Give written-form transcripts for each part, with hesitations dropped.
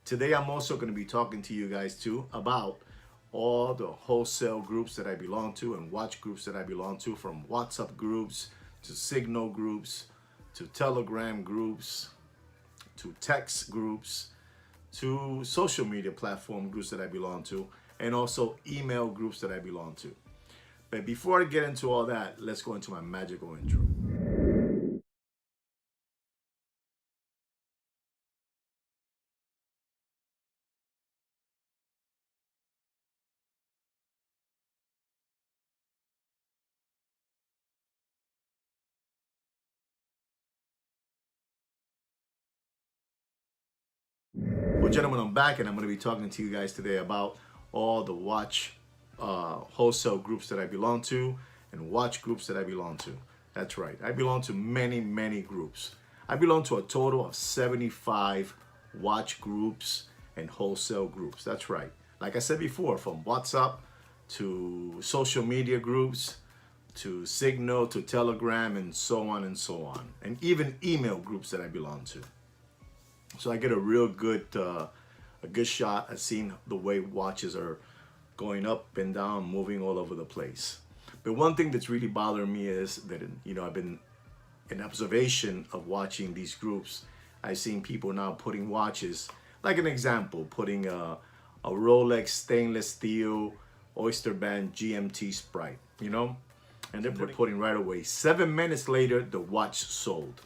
Today, I'm also going to be talking to you guys too about all the wholesale groups that I belong to and watch groups that I belong to, from WhatsApp groups to Signal groups to Telegram groups to text groups to social media platform groups that I belong to, and also email groups that I belong to. But before I get into all that, let's go into my magical intro. Well, gentlemen, I'm back and I'm going to be talking to you guys today about all the watch wholesale groups that I belong to and watch groups that I belong to. That's right. I belong to many, many groups. I belong to a total of 75 watch groups and wholesale groups. That's right. Like I said before, from WhatsApp to social media groups to Signal to Telegram and so on and so on. And even email groups that I belong to. So I get a real good shot at seeing the way watches are going up and down, moving all over the place. But one thing that's really bothering me is that, I've been in observation of watching these groups. I've seen people now putting watches, like an example, putting a Rolex stainless steel Oyster Band GMT Sprite, and they're putting right away. 7 minutes later, the watch sold.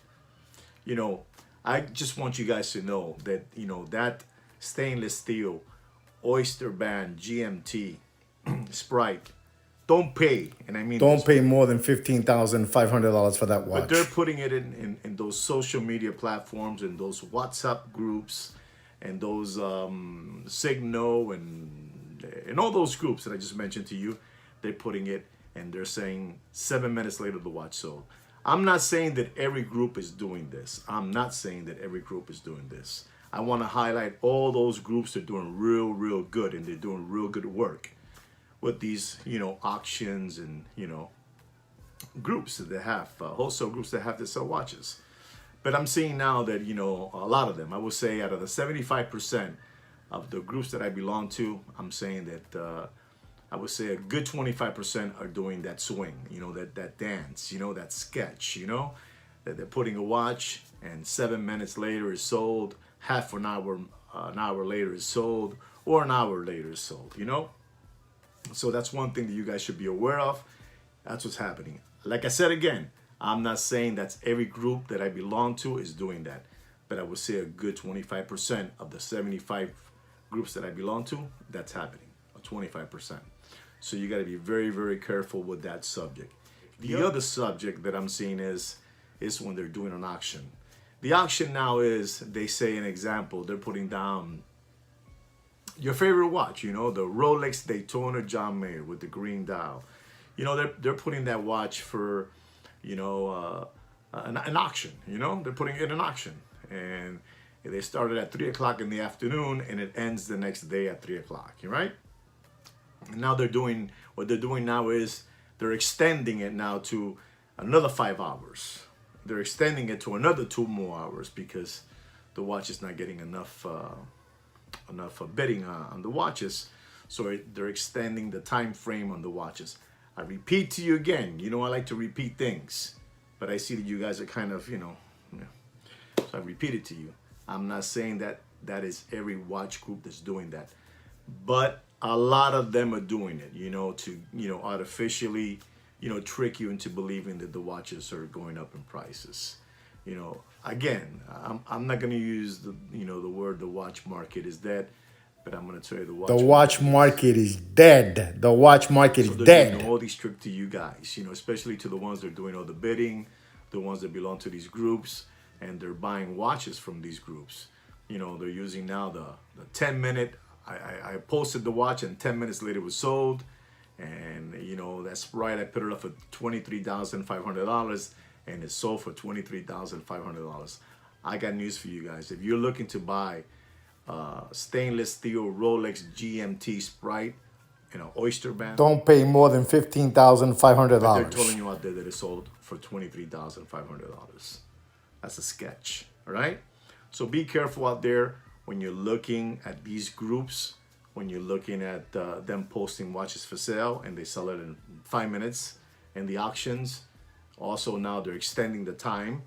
I just want you guys to know that, that stainless steel Oyster Band GMT Sprite, don't pay, and I mean Don't pay more than $15,500 for that watch. but they're putting it in those social media platforms and those WhatsApp groups and those Signal and all those groups that I just mentioned to you. They're putting it and they're saying 7 minutes later the watch sold. I'm not saying that every group is doing this. I'm not saying that every group is doing this. I want to highlight all those groups that are doing real good, and they're doing real good work with these, auctions and, groups that they have, wholesale groups that have to sell watches. But I'm seeing now that, a lot of them, I would say out of the 75% of the groups that I belong to, I'm saying that I would say a good 25% are doing that swing, that dance, that sketch, that they're putting a watch and 7 minutes later is sold, half an hour later is sold, or an hour later is sold, So that's one thing that you guys should be aware of. That's what's happening. Like I said again, I'm not saying that's every group that I belong to is doing that, but I would say a good 25% of the 75 groups that I belong to, that's happening, 25%. So you got to be very careful with that subject. The other subject that I'm seeing is when they're doing an auction. The auction now is, they say an example, they're putting down your favorite watch, the Rolex Daytona John Mayer with the green dial. They're putting that watch for, an auction, they're putting it in an auction. And they started at 3 o'clock in the afternoon and it ends the next day at 3 o'clock, right? Now what they're doing now is they're extending it now to another 5 hours. They're extending it to another 2 more hours because the watch is not getting enough bidding on the watches. So they're extending the time frame on the watches. I repeat to you again, I like to repeat things, but I see that you guys are kind of, so I repeat it to you. I'm not saying that is every watch group that's doing that, but a lot of them are doing it, to, artificially, trick you into believing that the watches are going up in prices. Again, I'm not going to use the word the watch market is dead, but I'm going to tell you The watch market is dead. The watch market is they're dead. doing all these tricks to you guys, especially to the ones that are doing all the bidding, the ones that belong to these groups, and they're buying watches from these groups. They're using now the 10-minute. I posted the watch and 10 minutes later it was sold, and that's right, I put it up for $23,500 and it sold for $23,500. I got news for you guys. If you're looking to buy stainless steel Rolex GMT Sprite Oyster Band, Don't pay more than they're $15,500. telling you out there that it sold for $23,500. That's a sketch, all right? So be careful out there when you're looking at these groups, when you're looking at them posting watches for sale and they sell it in 5 minutes, and the auctions also now they're extending the time,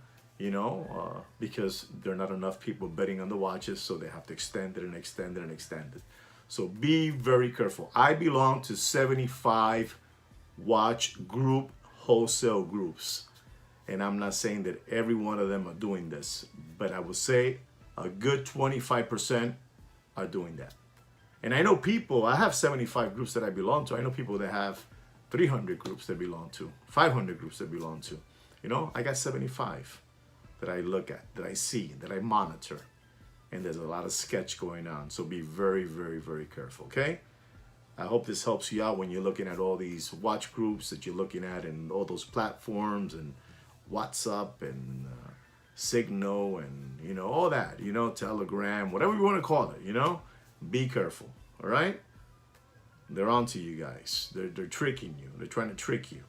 because there are not enough people betting on the watches, so they have to extend it and extend it and extend it. So be very careful. I belong to 75 watch group wholesale groups, and I'm not saying that every one of them are doing this, but I would say a good 25% are doing that. And I know people, I have 75 groups that I belong to. I know people that have 300 groups they belong to, 500 groups they belong to. I got 75 that I look at, that I see, that I monitor. And there's a lot of sketch going on. So be very, very, very careful, okay? I hope this helps you out when you're looking at all these watch groups that you're looking at and all those platforms and WhatsApp and Signal and, all that, Telegram, whatever you want to call it, Be careful, all right? They're onto you guys. They're tricking you. They're trying to trick you.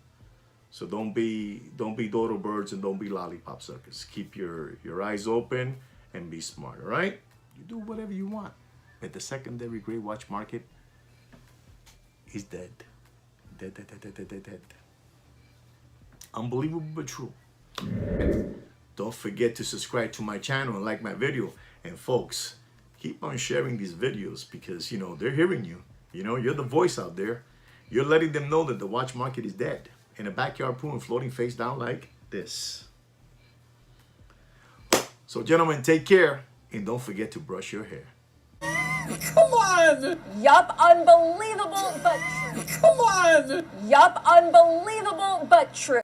So don't be dodo birds and don't be lollipop suckers. Keep your eyes open and be smart, all right? You do whatever you want. But the secondary gray watch market is dead. Dead. Unbelievable but true. Don't forget to subscribe to my channel and like my video. And folks, keep on sharing these videos because, they're hearing you. You're the voice out there. You're letting them know that the watch market is dead. In a backyard pool and floating face down like this. So gentlemen, take care and don't forget to brush your hair. Come on! Yup, unbelievable but true. Come on! Yup, unbelievable but true.